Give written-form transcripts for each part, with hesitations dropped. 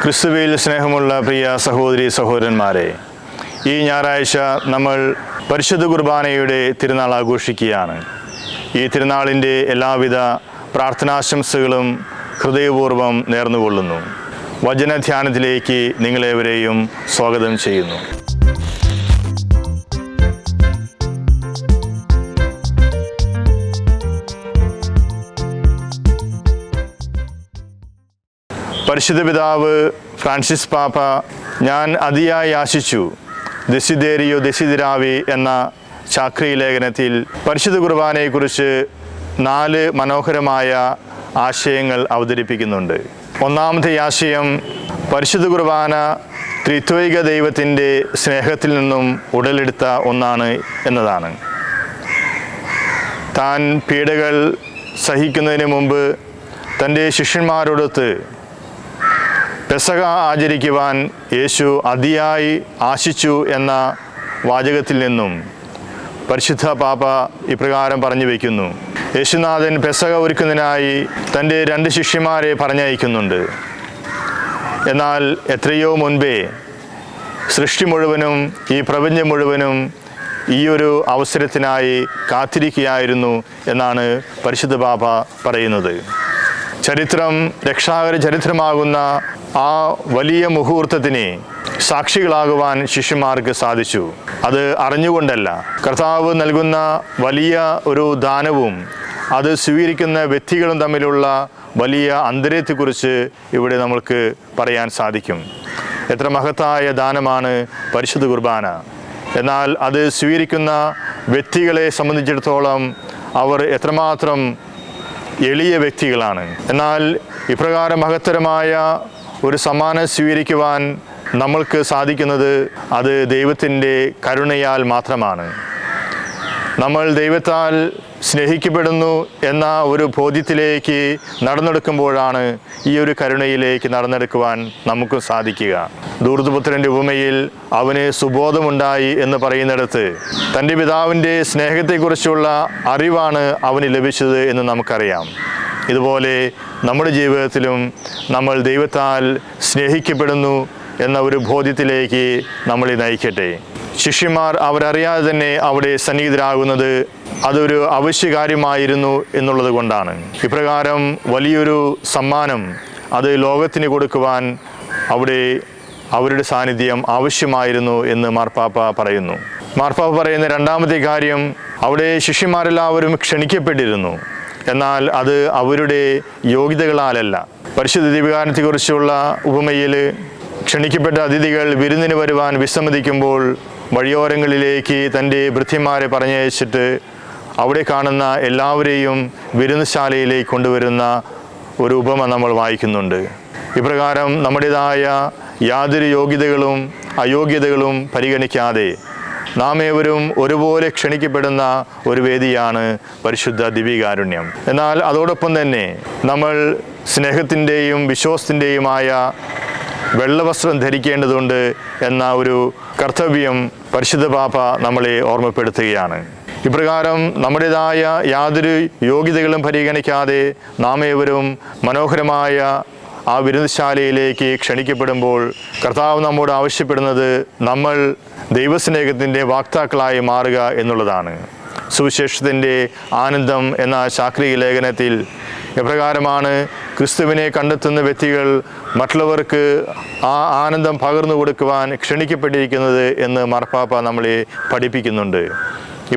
ക്രിസ്തുവിൽ സ്നേഹമുള്ള പ്രിയ സഹോദരി സഹോദരന്മാരെ, ഈ ഞായറാഴ്ച നമ്മൾ പരിശുദ്ധ കുർബാനയുടെ തിരുനാൾ ആഘോഷിക്കുകയാണ്. ഈ തിരുനാളിൻ്റെ എല്ലാവിധ പ്രാർത്ഥനാശംസകളും ഹൃദയപൂർവ്വം നേർന്നുകൊള്ളുന്നു. വചനധ്യാനത്തിലേക്ക് നിങ്ങളേവരെയും സ്വാഗതം ചെയ്യുന്നു. പരിശുദ്ധ പിതാവ് ഫ്രാൻസിസ് പാപ്പ ഞാൻ അതിയായി ആശിച്ചു ദെസിദേരിയോ ദെസിദിരാവി എന്ന ചാക്രി ലേഖനത്തിൽ പരിശുദ്ധ കുർബാനയെക്കുറിച്ച് 4 മനോഹരമായ ആശയങ്ങൾ അവതരിപ്പിക്കുന്നുണ്ട്. ഒന്നാമത്തെ ആശയം, പരിശുദ്ധ കുർബാന ത്രിത്വൈക ദൈവത്തിൻ്റെ സ്നേഹത്തിൽ നിന്നും ഉടലെടുത്ത ഒന്നാണ് എന്നതാണ്. താൻ പീഡകൾ സഹിക്കുന്നതിന് മുമ്പ് തൻ്റെ ശിഷ്യന്മാരോടൊത്ത് പെസഹ ആചരിക്കുവാൻ യേശു അതിയായി ആശിച്ചു എന്ന വാചകത്തിൽ നിന്നും പരിശുദ്ധ പാപ്പ ഇപ്രകാരം പറഞ്ഞു വയ്ക്കുന്നു. യേശുനാഥൻ പെസഹ ഒരുക്കുന്നതിനായി തൻ്റെ 2 ശിഷ്യന്മാരെ പറഞ്ഞയക്കുന്നുണ്ട്. എന്നാൽ എത്രയോ മുൻപേ സൃഷ്ടി മുഴുവനും ഈ പ്രപഞ്ചം മുഴുവനും ഈ ഒരു അവസരത്തിനായി കാത്തിരിക്കുകയായിരുന്നു എന്നാണ് പരിശുദ്ധ പാപ്പ പറയുന്നത്. ചരിത്രം, രക്ഷാകര ചരിത്രമാകുന്ന ആ വലിയ മുഹൂർത്തത്തിന് സാക്ഷികളാകുവാൻ ശിഷ്യന്മാർക്ക് സാധിച്ചു. അത് അറിഞ്ഞുകൊണ്ടല്ല. കർത്താവ് നൽകുന്ന വലിയ ഒരു ദാനവും അത് സ്വീകരിക്കുന്ന വ്യക്തികളും തമ്മിലുള്ള വലിയ അന്തരത്തെക്കുറിച്ച് ഇവിടെ നമുക്ക് പറയാൻ സാധിക്കും. എത്ര മഹത്തായ ദാനമാണ് പരിശുദ്ധ കുർബാന. എന്നാൽ അത് സ്വീകരിക്കുന്ന വ്യക്തികളെ സംബന്ധിച്ചിടത്തോളം അവർ എത്രമാത്രം എളിയ വ്യക്തികളാണ്. എന്നാൽ ഇപ്രകാരം മഹത്തരമായ ഒരു സമ്മാനം സ്വീകരിക്കുവാൻ നമ്മൾക്ക് സാധിക്കുന്നത് അത് ദൈവത്തിൻ്റെ കരുണയാൽ മാത്രമാണ്. നമ്മൾ ദൈവത്താൽ സ്നേഹിക്കപ്പെടുന്നു എന്ന ഒരു ബോധ്യത്തിലേക്ക് നടന്നെടുക്കുമ്പോഴാണ് ഈ ഒരു കരുണയിലേക്ക് നടന്നെടുക്കുവാൻ നമുക്ക് സാധിക്കുക. ദൂർത്തുപുത്രൻ്റെ ഉപമയിൽ അവന് സുബോധമുണ്ടായി എന്ന് പറയുന്നിടത്ത് തൻ്റെ പിതാവിൻ്റെ സ്നേഹത്തെക്കുറിച്ചുള്ള അറിവാണ് അവന് ലഭിച്ചത് എന്ന് നമുക്കറിയാം. ഇതുപോലെ നമ്മുടെ ജീവിതത്തിലും നമ്മൾ ദൈവത്താൽ സ്നേഹിക്കപ്പെടുന്നു എന്ന ഒരു ബോധ്യത്തിലേക്ക് നമ്മളെ നയിക്കട്ടെ. ശിഷ്യന്മാർ അവരറിയാതെ തന്നെ അവിടെ സന്നിഹിതരാകുന്നത് അതൊരു അവശ്യകാര്യമായിരുന്നു എന്നുള്ളത് കൊണ്ടാണ്. ഇപ്രകാരം വലിയൊരു സമ്മാനം അത് ലോകത്തിന് കൊടുക്കുവാൻ അവിടെ അവരുടെ സാന്നിധ്യം ആവശ്യമായിരുന്നു എന്ന് മാർപ്പാപ്പ പറയുന്നു. മാർപ്പാപ്പ പറയുന്ന രണ്ടാമത്തെ കാര്യം, അവിടെ ശിഷ്യന്മാരെല്ലാവരും ക്ഷണിക്കപ്പെട്ടിരുന്നു. എന്നാൽ അത് അവരുടെ യോഗ്യതകളാലല്ല. പരിശുദ്ധ ദിവ്യകാരുണ്യത്തെക്കുറിച്ചുള്ള ഉപമയിൽ ക്ഷണിക്കപ്പെട്ട അതിഥികൾ വിരുന്നിന് വരുവാൻ വിസമ്മതിക്കുമ്പോൾ വഴിയോരങ്ങളിലേക്ക് തൻ്റെ ഭൃത്യന്മാരെ പറഞ്ഞയച്ചിട്ട് അവിടെ കാണുന്ന എല്ലാവരെയും വിരുന്നുശാലയിലേക്ക് കൊണ്ടുവരുന്ന ഒരു ഉപമ നമ്മൾ വായിക്കുന്നുണ്ട്. ഇപ്രകാരം നമ്മുടേതായ യാതൊരു യോഗ്യതകളും അയോഗ്യതകളും പരിഗണിക്കാതെ നാം ഏവരും ഒരുപോലെ ക്ഷണിക്കപ്പെടുന്ന ഒരു വേദിയാണ് പരിശുദ്ധ ദിവ്യകാരുണ്യം. എന്നാൽ അതോടൊപ്പം തന്നെ നമ്മൾ സ്നേഹത്തിൻ്റെയും വിശ്വാസത്തിൻ്റെയുമായ വെള്ളവസ്ത്രം ധരിക്കേണ്ടതുണ്ട് എന്ന ഒരു കർത്തവ്യം പരിശുദ്ധ പാപ്പ നമ്മളെ ഓർമ്മപ്പെടുത്തുകയാണ്. ഇപ്രകാരം നമ്മുടേതായ യാതൊരു യോഗ്യതകളും പരിഗണിക്കാതെ നാം ഏവരും മനോഹരമായ ആ വിരുന്നുശാലയിലേക്ക് ക്ഷണിക്കപ്പെടുമ്പോൾ കർത്താവ് നമ്മോട് ആവശ്യപ്പെടുന്നത് നമ്മൾ ദൈവസ്നേഹത്തിൻ്റെ വാക്താക്കളായി മാറുക എന്നുള്ളതാണ്. സുവിശേഷത്തിൻ്റെ ആനന്ദം എന്ന ചാക്രി ലേഖനത്തിൽ എപ്രകാരമാണ് ക്രിസ്തുവിനെ കണ്ടെത്തുന്ന വ്യക്തികൾ മറ്റുള്ളവർക്ക് ആ ആനന്ദം പകർന്നു കൊടുക്കുവാൻ ക്ഷണിക്കപ്പെട്ടിരിക്കുന്നത് എന്ന് മാർപ്പാപ്പ നമ്മളെ പഠിപ്പിക്കുന്നുണ്ട്.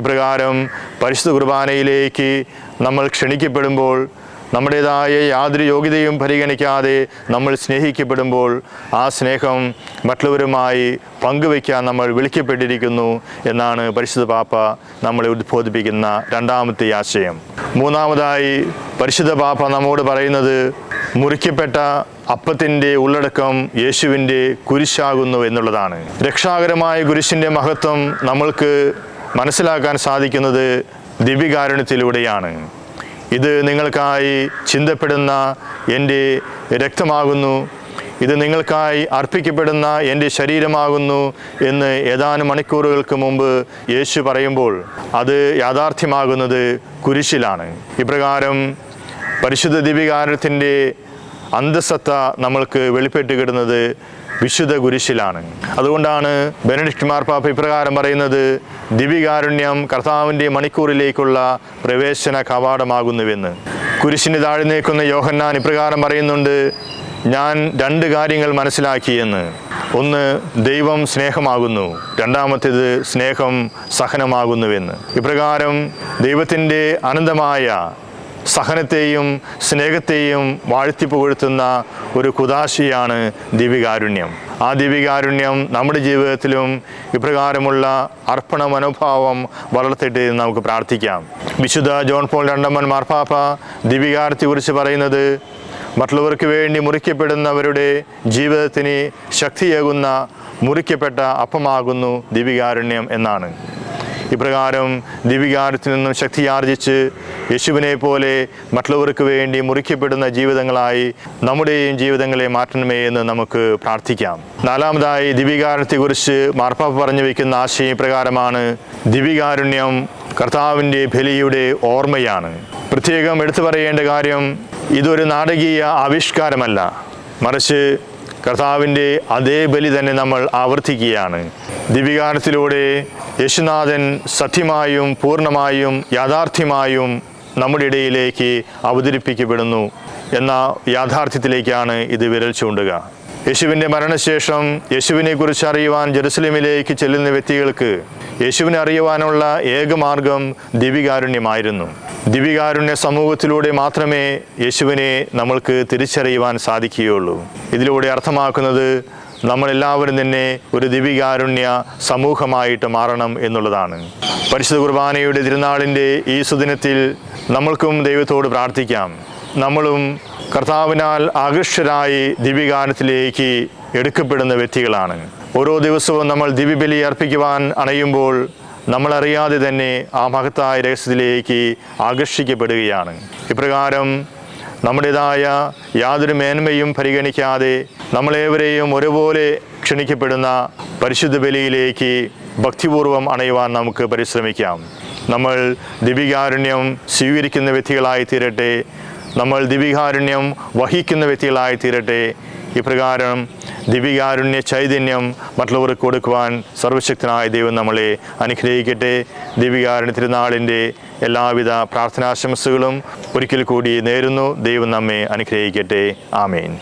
ഇപ്രകാരം പരിശുദ്ധ കുർബാനയിലേക്ക് നമ്മൾ ക്ഷണിക്കപ്പെടുമ്പോൾ നമ്മുടേതായ യാതൊരു യോഗ്യതയും പരിഗണിക്കാതെ നമ്മൾ സ്നേഹിക്കപ്പെടുമ്പോൾ ആ സ്നേഹം മറ്റുള്ളവരുമായി പങ്കുവയ്ക്കാൻ നമ്മൾ വിളിക്കപ്പെട്ടിരിക്കുന്നു എന്നാണ് പരിശുദ്ധ പാപ്പ നമ്മളെ ഉദ്ബോധിപ്പിക്കുന്ന രണ്ടാമത്തെ ആശയം. മൂന്നാമതായി പരിശുദ്ധ പാപ്പ നമ്മോട് പറയുന്നത് മുറിക്കപ്പെട്ട അപ്പത്തിൻ്റെ ഉള്ളടക്കം യേശുവിൻ്റെ കുരിശാകുന്നു എന്നുള്ളതാണ്. രക്ഷാകരമായ കുരിശിൻ്റെ മഹത്വം നമ്മൾക്ക് മനസ്സിലാക്കാൻ സാധിക്കുന്നത് ദിവ്യകാരുണ്യത്തിലൂടെയാണ്. ഇത് നിങ്ങൾക്കായി ചിന്തപ്പെടുന്ന എൻ്റെ രക്തമാകുന്നു, ഇത് നിങ്ങൾക്കായി അർപ്പിക്കപ്പെടുന്ന എൻ്റെ ശരീരമാകുന്നു എന്ന് ഏതാനും മണിക്കൂറുകൾക്ക് മുമ്പ് യേശു പറയുമ്പോൾ അത് യാഥാർത്ഥ്യമാകുന്നത് കുരിശിലാണ്. ഇപ്രകാരം പരിശുദ്ധ ദിവ്യകാരുണ്യത്തിൻ്റെ അന്തസത്ത നമ്മൾക്ക് വെളിപ്പെട്ട് കിട്ടുന്നത് വിശുദ്ധ കുരിശിലാണ്. അതുകൊണ്ടാണ് ബെനഡിക്ട് മാർപ്പാപ്പ ഇപ്രകാരം പറയുന്നത്, ദിവ്യകാരുണ്യം കർത്താവിൻ്റെ മണിക്കൂറിലേക്കുള്ള പ്രവേശന കവാടമാകുന്നുവെന്ന്. കുരിശിന് താഴെ നിൽക്കുന്ന യോഹന്നാൻ ഇപ്രകാരം പറയുന്നുണ്ട്, ഞാൻ 2 കാര്യങ്ങൾ മനസ്സിലാക്കിയെന്ന്. ഒന്ന്, ദൈവം സ്നേഹമാകുന്നു. രണ്ടാമത്തേത്, സ്നേഹം സഹനമാകുന്നുവെന്ന്. ഇപ്രകാരം ദൈവത്തിൻ്റെ അനന്തമായ സഹനത്തെയും സ്നേഹത്തെയും വാഴ്ത്തിപ്പുകഴ്ത്തുന്ന ഒരു കുദാശയാണ് ദിവ്യകാരുണ്യം. ആ ദിവ്യകാരുണ്യം നമ്മുടെ ജീവിതത്തിലും ഇപ്രകാരമുള്ള അർപ്പണ മനോഭാവം വളർത്തിയിട്ട് നമുക്ക് പ്രാർത്ഥിക്കാം. വിശുദ്ധ ജോൺ പോൾ രണ്ടാമൻ മാർപ്പാപ്പ ദിവ്യകാരുണ്യത്തെക്കുറിച്ച് പറയുന്നത്, മറ്റുള്ളവർക്ക് വേണ്ടി മുറിക്കപ്പെടുന്നവരുടെ ജീവിതത്തിന് ശക്തിയേകുന്ന മുറിക്കപ്പെട്ട അപ്പമാകുന്നു ദിവ്യകാരുണ്യം എന്നാണ്. ഇപ്രകാരം ദിവ്യകാരുണ്യത്തിൽ നിന്നും ശക്തിയാർജിച്ച് യേശുവിനെ പോലെ മറ്റുള്ളവർക്ക് വേണ്ടി മുറിക്കപ്പെടുന്ന ജീവിതങ്ങളായി നമ്മുടെയും ജീവിതങ്ങളെ മാറ്റണമേ എന്ന് നമുക്ക് പ്രാർത്ഥിക്കാം. 4-മതായി ദിവ്യകാരുണ്യത്തെക്കുറിച്ച് മാർപ്പാപ്പ പറഞ്ഞു വയ്ക്കുന്ന ആശയം ഇപ്രകാരമാണ്, ദിവ്യകാരുണ്യം കർത്താവിൻ്റെ ബലിയുടെ ഓർമ്മയാണ്. പ്രത്യേകം എടുത്തു പറയേണ്ട കാര്യം, ഇതൊരു നാടകീയ ആവിഷ്കാരമല്ല, മറിച്ച് കർത്താവിൻ്റെ അതേ ബലി തന്നെ നമ്മൾ ആവർത്തിക്കുകയാണ്. ദിവ്യകാരുണ്യത്തിലൂടെ യേശുനാഥൻ സത്യമായും പൂർണ്ണമായും യാഥാർത്ഥ്യമായും നമ്മുടെ ഇടയിലേക്ക് അവതരിപ്പിക്കപ്പെടുന്നു എന്ന യാഥാർത്ഥ്യത്തിലേക്കാണ് ഇത് വിരൽ ചൂണ്ടുക. യേശുവിൻ്റെ മരണശേഷം യേശുവിനെക്കുറിച്ച് അറിയുവാൻ ജെറുസലേമിലേക്ക് ചെല്ലുന്ന വ്യക്തികൾക്ക് യേശുവിനെ അറിയുവാനുള്ള ഏക മാർഗം ദിവ്യകാരുണ്യമായിരുന്നു. ദിവ്യകാരുണ്യ സമൂഹത്തിലൂടെ മാത്രമേ യേശുവിനെ നമ്മൾക്ക് തിരിച്ചറിയുവാൻ സാധിക്കുകയുള്ളൂ. ഇതിലൂടെ അർത്ഥമാക്കുന്നത് നമ്മളെല്ലാവരും തന്നെ ഒരു ദിവ്യകാരുണ്യ സമൂഹമായിട്ട് മാറണം എന്നുള്ളതാണ്. പരിശുദ്ധ കുർബാനയുടെ തിരുനാളിൻ്റെ ഈ സുദിനത്തിൽ നമ്മൾക്കും ദൈവത്തോട് പ്രാർത്ഥിക്കാം. നമ്മളും കർത്താവിനാൽ ആകൃഷ്ടരായി ദിവ്യകാരുണ്യത്തിലേക്ക് എടുക്കപ്പെടുന്ന വ്യക്തികളാണ്. ഓരോ ദിവസവും നമ്മൾ ദിവ്യബലി അർപ്പിക്കുവാൻ അണയുമ്പോൾ നമ്മളറിയാതെ തന്നെ ആ മഹത്തായ രഹസ്യത്തിലേക്ക് ആകർഷിക്കപ്പെടുകയാണ്. ഇപ്രകാരം നമ്മുടേതായ യാതൊരു മേന്മയും പരിഗണിക്കാതെ നമ്മളേവരെയും ഒരുപോലെ ക്ഷണിക്കപ്പെടുന്ന പരിശുദ്ധ ബലിയിലേക്ക് ഭക്തിപൂർവം അണയുവാൻ നമുക്ക് പരിശ്രമിക്കാം. നമ്മൾ ദിവ്യകാരുണ്യം സ്വീകരിക്കുന്ന വ്യക്തികളായി തീരട്ടെ, നമ്മൾ ദിവ്യകാരുണ്യം വഹിക്കുന്ന വ്യക്തികളായി തീരട്ടെ. ഇപ്രകാരം ദിവ്യകാരുണ്യ ചൈതന്യം മറ്റുള്ളവർക്ക് കൊടുക്കുവാൻ സർവശക്തനായ ദൈവം നമ്മളെ അനുഗ്രഹിക്കട്ടെ. ദിവ്യകാരുണ്യ തിരുനാളിൻ്റെ എല്ലാവിധ പ്രാർത്ഥനാശംസകളും ഒരിക്കൽ കൂടി നേരുന്നു. ദൈവം നമ്മെ അനുഗ്രഹിക്കട്ടെ. ആമേൻ.